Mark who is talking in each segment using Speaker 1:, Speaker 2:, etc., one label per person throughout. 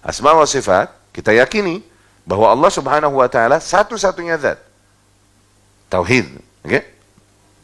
Speaker 1: Asma wa sifat, kita yakini bahwa Allah Subhanahu wa taala satu-satunya zat. Tauhid, oke?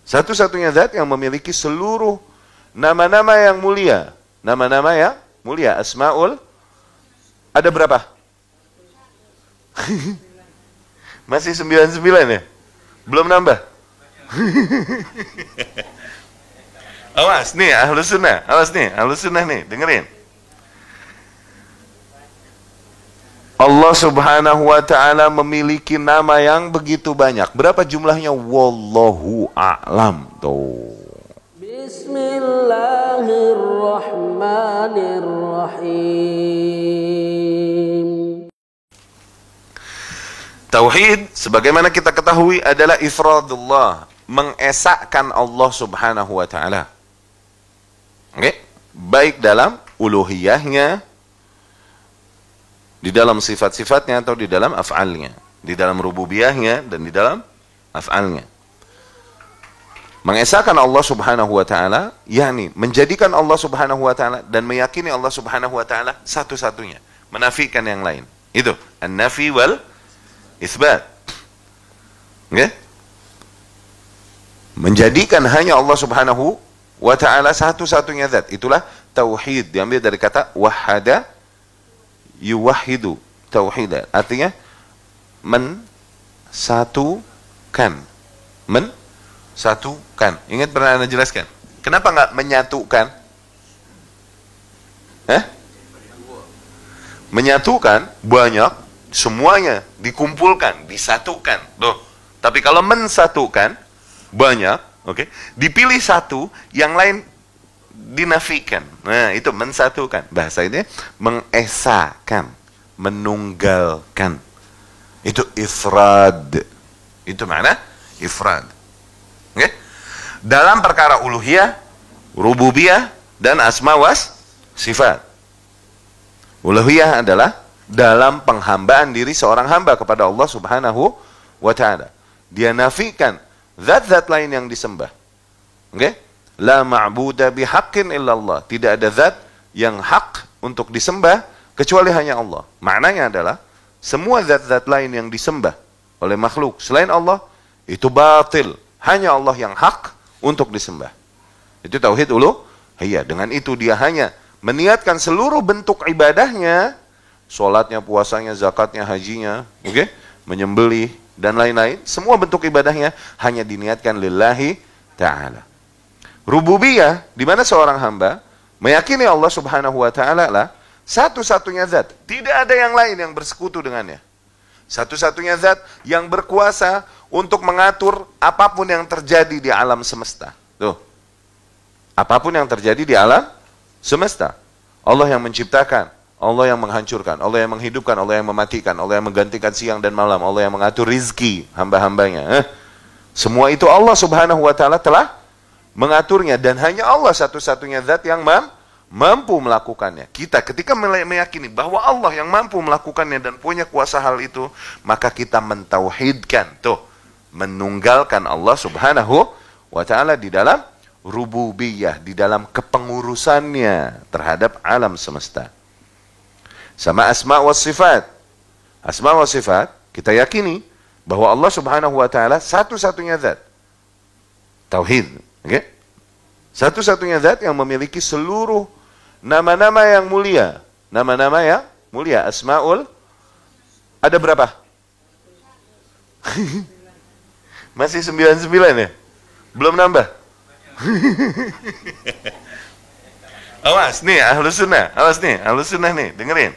Speaker 1: Satu-satunya zat yang memiliki seluruh nama-nama yang mulia. Nama-nama yang mulia, asmaul. Ada berapa? Masih 99 ya? Belum nambah? Awas nih ahlus sunnah, awas nih ahlus sunnah nih, dengerin. Allah Subhanahu wa taala memiliki nama yang begitu banyak. Berapa jumlahnya? Wallahu a'lam. Tuh. Bismillahirrahmanirrahim. Tauhid sebagaimana kita ketahui adalah ifradullah, mengesahkan Allah Subhanahu wa taala. Oke? Baik dalam uluhiyahnya, di dalam sifat-sifatnya atau di dalam af'alnya, di dalam rububiyahnya dan di dalam af'alnya. Mengesahkan Allah Subhanahu wa taala, yakni menjadikan Allah Subhanahu wa taala dan meyakini Allah Subhanahu wa taala satu-satunya, menafikan yang lain. Itu an-nafi wal isbat. Okay? Menjadikan hanya Allah Subhanahu wa ta'ala satu-satunya zat. Itulah tauhid. Diambil dari kata wahada yuwahidu. Tauhid. Artinya mensatukan. Mensatukan. Ingat pernah Anda jelaskan? Kenapa nggak menyatukan? Menyatukan banyak, semuanya dikumpulkan, disatukan. Tuh. Tapi kalau mensatukan banyak, oke, dipilih satu, yang lain dinafikan. Nah, itu mensatukan. Bahasa ini mengesahkan, menunggalkan. Itu ifrad. Itu mana? Ifrad. Oke? Dalam perkara uluhiyah, rububiyah, dan asma was sifat. Uluhiyah adalah dalam penghambaan diri seorang hamba kepada Allah Subhanahu wa ta'ala. Dia nafikan zat-zat lain yang disembah. Oke? La ma'buda bihaqqin illallah. Tidak ada zat yang hak untuk disembah kecuali hanya Allah. Maknanya adalah semua zat-zat lain yang disembah oleh makhluk selain Allah itu batil. Hanya Allah yang hak untuk disembah. Itu tauhid uluhiyah. Dengan itu dia hanya meniatkan seluruh bentuk ibadahnya, sholatnya, puasanya, zakatnya, hajinya, oke, menyembelih dan lain-lain, semua bentuk ibadahnya hanya diniatkan lillahi ta'ala. Rububiyah, di mana seorang hamba meyakini Allah Subhanahu wa ta'ala lah satu-satunya zat, tidak ada yang lain yang bersekutu dengannya. Satu-satunya zat yang berkuasa untuk mengatur apapun yang terjadi di alam semesta. Tuh. Apapun yang terjadi di alam semesta. Allah yang menciptakan, Allah yang menghancurkan, Allah yang menghidupkan, Allah yang mematikan, Allah yang menggantikan siang dan malam, Allah yang mengatur rizki hamba-hambanya. Semua itu Allah Subhanahu wa ta'ala telah mengaturnya, dan hanya Allah satu-satunya zat yang mampu melakukannya. Kita ketika meyakini bahwa Allah yang mampu melakukannya dan punya kuasa hal itu, maka kita mentauhidkan, tuh, menunggalkan Allah Subhanahu wa ta'ala di dalam rububiyah, di dalam kepengurusannya terhadap alam semesta. Sama asma wa sifat. Asma wa sifat, kita yakini bahwa Allah Subhanahu wa ta'ala satu-satunya zat. Tauhid. Okay? Satu-satunya zat yang memiliki seluruh nama-nama yang mulia. Nama-nama yang mulia. Asmaul. Ada berapa? Masih 99 ya? Belum nambah? Awas nih ahlus sunnah. Awas nih ahlus sunnah nih. Dengerin.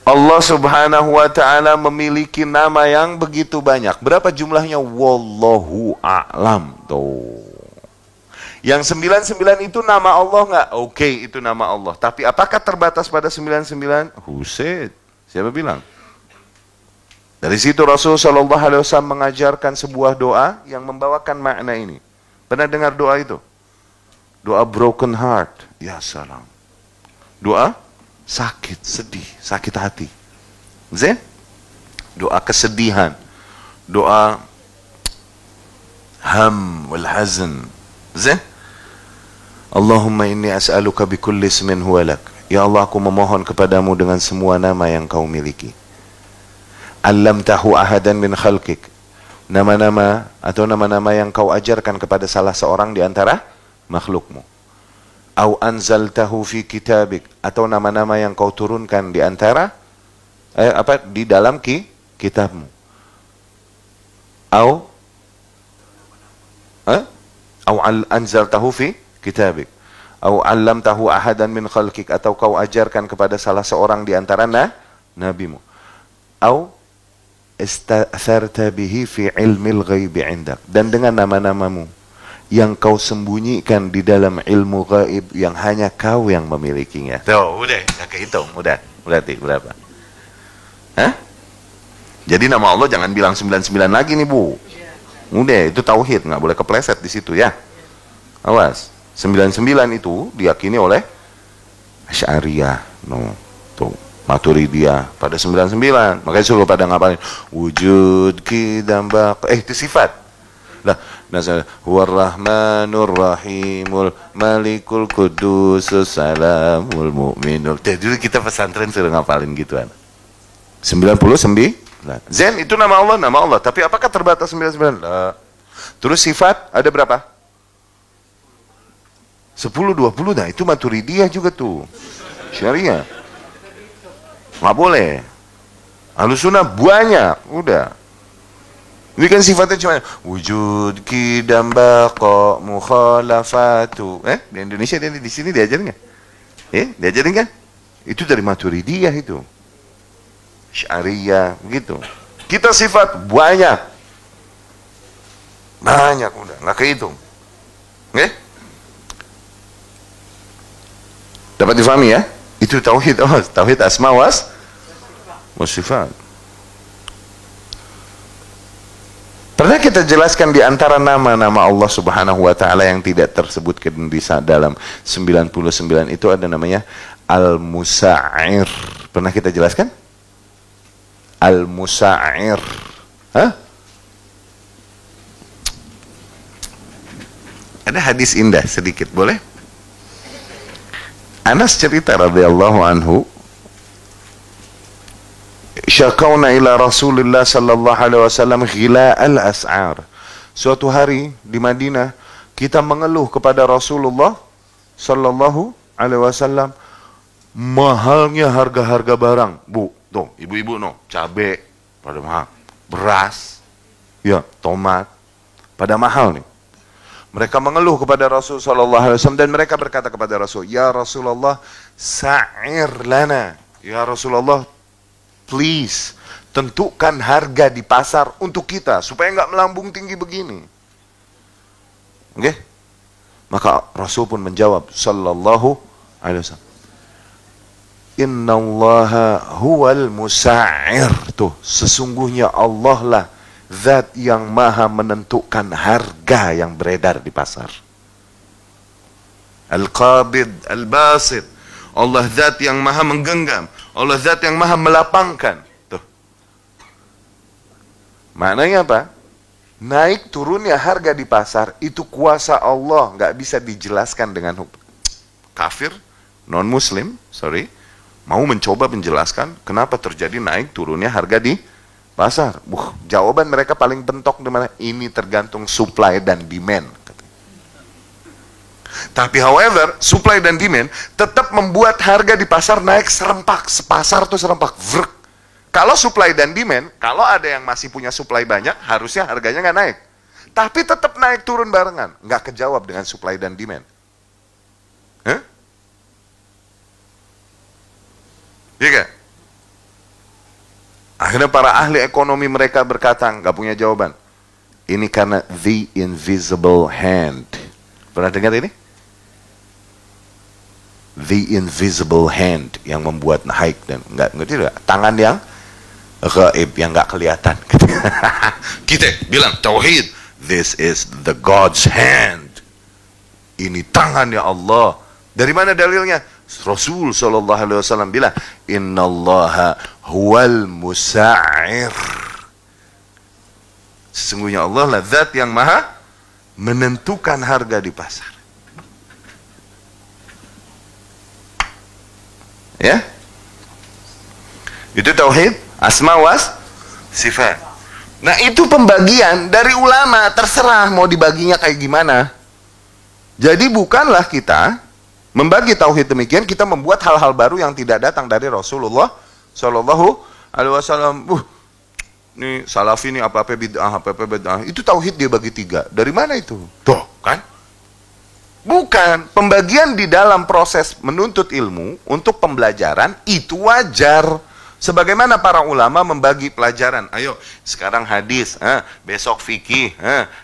Speaker 1: Allah Subhanahu wa ta'ala memiliki nama yang begitu banyak. Berapa jumlahnya? Wallahu a'lam. Tuh. Yang 99 itu nama Allah nggak? Oke, itu nama Allah. Tapi apakah terbatas pada 99? Huset. Siapa bilang? Dari situ Rasul Shallallahu Alaihi Wasallam mengajarkan sebuah doa yang membawakan makna ini. Pernah dengar doa itu? Doa broken heart. Ya salam. Doa sakit, sedih, sakit hati. Zin? Doa kesedihan. Doa ham wal hazn. Zin? Allahumma inni as'aluka bikulli ismin huwa lak. Ya Allah, aku memohon kepadamu dengan semua nama yang kau miliki. Allamtahu ahadan min khalqik. Nama-nama atau nama-nama yang kau ajarkan kepada salah seorang di antara makhlukmu. Au anzaltahu fi kitabik, atau nama-nama yang kau turunkan di antara di dalam kitabmu. Au anzaltahu fi kitabik. Au 'allamtahu ahadan min khalqik, atau kau ajarkan kepada salah seorang di antara nabimu. Au ista'tharta bihi fi ilmil ghaibi 'indak, dan dengan nama-namamu yang kau sembunyikan di dalam ilmu gaib yang hanya kau yang memilikinya. Tuh, udah, gak kehitung, udah. Berarti berapa? Hah? Jadi nama Allah jangan bilang 99 lagi nih, Bu. Udah, itu tauhid, nggak boleh kepleset di situ ya. Awas. 99 itu diyakini oleh Asy'ariyah, tuh, Maturidiyah pada 99. Makanya suruh pada ngapalin wujud qidam baq, itu sifat. Lah, huwar rahmanur rahimul malikul qudusus salamul mu'minul. Jadi kita pesantren suruh ngapalin gituan. 99. Zen itu nama Allah, tapi apakah terbatas 99? Lah. Terus sifat ada berapa? 10, 20, nah itu Maturidiyah juga tuh. Syariah. Nggak boleh. Ahlussunnah banyak, udah. Ini kan sifatnya cuma wujud, qidam, baqa, mukhalafatu. Di Indonesia di sini diajarin nggak? Diajarin kan? Itu dari Maturidiyah itu. Syariah, begitu. Kita sifat banyak. Banyak, udah, nggak kehitung. Dapat difahami ya? Itu tauhid, tauhid asma was sifat. Pernah kita jelaskan di antara nama-nama Allah Subhanahu wa taala yang tidak tersebutkan di dalam 99 itu ada namanya Al-Musa'ir. Pernah kita jelaskan? Al-Musa'ir. Ada hadis indah sedikit, boleh? Anas cerita radhiyallahu anhu, syakauna ila Rasulullah sallallahu alaihi wasallam ghila al-as'ar. Suatu hari di Madinah kita mengeluh kepada Rasulullah sallallahu alaihi wasallam mahalnya harga-harga barang. Bu, tuh, ibu-ibu cabe pada mahal, beras, ya, tomat pada mahal nih. Mereka mengeluh kepada Rasul sallallahu alaihi wasallam dan mereka berkata kepada Rasul, "Ya Rasulullah, sa'ir lana." Ya Rasulullah, please tentukan harga di pasar untuk kita supaya nggak melambung tinggi begini. Oke? Maka Rasul pun menjawab sallallahu alaihi wasallam, "Innallaha huwal musa'ir." Tuh, sesungguhnya Allah lah zat yang maha menentukan harga yang beredar di pasar. Al-Qabid, Al-Basit. Allah zat yang maha menggenggam. Allah zat yang maha melapangkan. Tuh. Maknanya apa? Naik turunnya harga di pasar itu kuasa Allah, nggak bisa dijelaskan dengan kafir, non muslim, mau mencoba menjelaskan kenapa terjadi naik turunnya harga di pasar. Jawaban mereka paling bentok di mana? Ini tergantung supply dan demand. Tapi however, supply dan demand tetap membuat harga di pasar naik serempak. Sepasar tuh serempak. Vrk. Kalau supply dan demand, kalau ada yang masih punya supply banyak, harusnya harganya nggak naik. Tapi tetap naik turun barengan. Nggak kejawab dengan supply dan demand. Iya gak? Akhirnya para ahli ekonomi mereka berkata, nggak punya jawaban. Ini karena the invisible hand. Pernah dengar ini? The invisible hand yang membuat naik dan nggak tangan yang gaib yang nggak kelihatan. Kita bilang tauhid, this is the God's hand. Ini tangannya Allah. Dari mana dalilnya? Rasul sallallahu alaihi wasallam bilang, innallaha huwal musa'ir. Sesungguhnya Allah lah zat yang maha menentukan harga di pasar. Ya. Itu tauhid asma was sifat. Nah, itu pembagian dari ulama, terserah mau dibaginya kayak gimana. Jadi bukanlah kita membagi tauhid demikian, kita membuat hal-hal baru yang tidak datang dari Rasulullah Shallallahu Alaihi Wasallam. Ini salafi ini apa-apa bid'ah, apa-apa bid'ah. Itu tauhid dia bagi 3. Dari mana itu? Tuh, kan? Bukan. Pembagian di dalam proses menuntut ilmu untuk pembelajaran itu wajar. Sebagaimana para ulama membagi pelajaran. Ayo, sekarang hadis, besok fikih,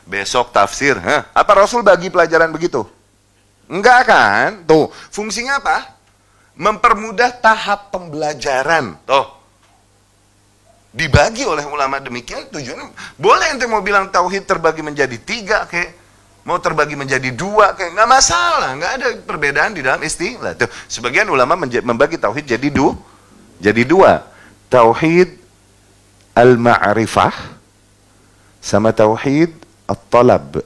Speaker 1: besok tafsir. Apa Rasul bagi pelajaran begitu? Enggak kan? Tuh, fungsinya apa? Mempermudah tahap pembelajaran. Tuh. Dibagi oleh ulama demikian tujuannya. Boleh ente mau bilang tauhid terbagi menjadi 3 kayak, mau terbagi menjadi 2 kayak, nggak masalah, nggak ada perbedaan di dalam istilah. Tuh, sebagian ulama membagi tauhid jadi 2. Tauhid al-ma'rifah sama tauhid at-talab.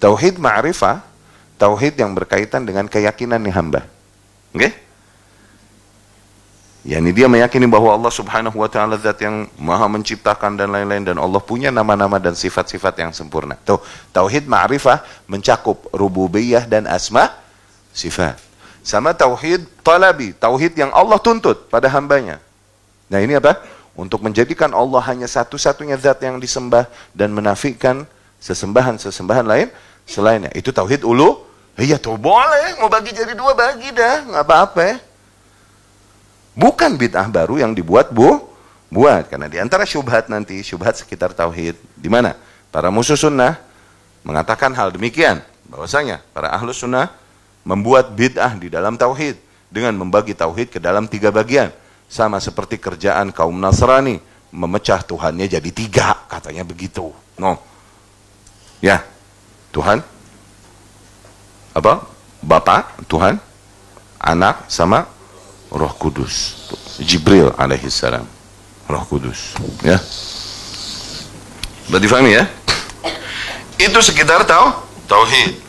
Speaker 1: Tauhid ma'rifah, tauhid yang berkaitan dengan keyakinan hamba. Oke? Yani dia meyakini bahwa Allah Subhanahu wa taala zat yang Maha menciptakan dan lain-lain, dan Allah punya nama-nama dan sifat-sifat yang sempurna. Tuh, tauhid ma'rifah mencakup rububiyah dan asma sifat. Sama tauhid talabi, tauhid yang Allah tuntut pada hambanya. Nah, ini apa? Untuk menjadikan Allah hanya satu-satunya zat yang disembah dan menafikan sesembahan-sesembahan lain selainnya. Itu tauhid iya tuh boleh, mau bagi jadi 2 bagi dah, nggak apa-apa ya. Bukan bid'ah baru yang dibuat buat, karena di antara syubhat nanti, syubhat sekitar tauhid, di mana para musuh sunnah mengatakan hal demikian, bahwasanya para ahlus sunnah membuat bid'ah di dalam tauhid dengan membagi tauhid ke dalam 3 bagian, sama seperti kerjaan kaum Nasrani memecah Tuhannya jadi 3, katanya begitu. No, ya, Tuhan apa? Bapa, Tuhan, Anak, sama Roh Kudus. Jibril alaihissalam, Roh Kudus. Ya, berarti difahami ya? Itu sekitar tauhid.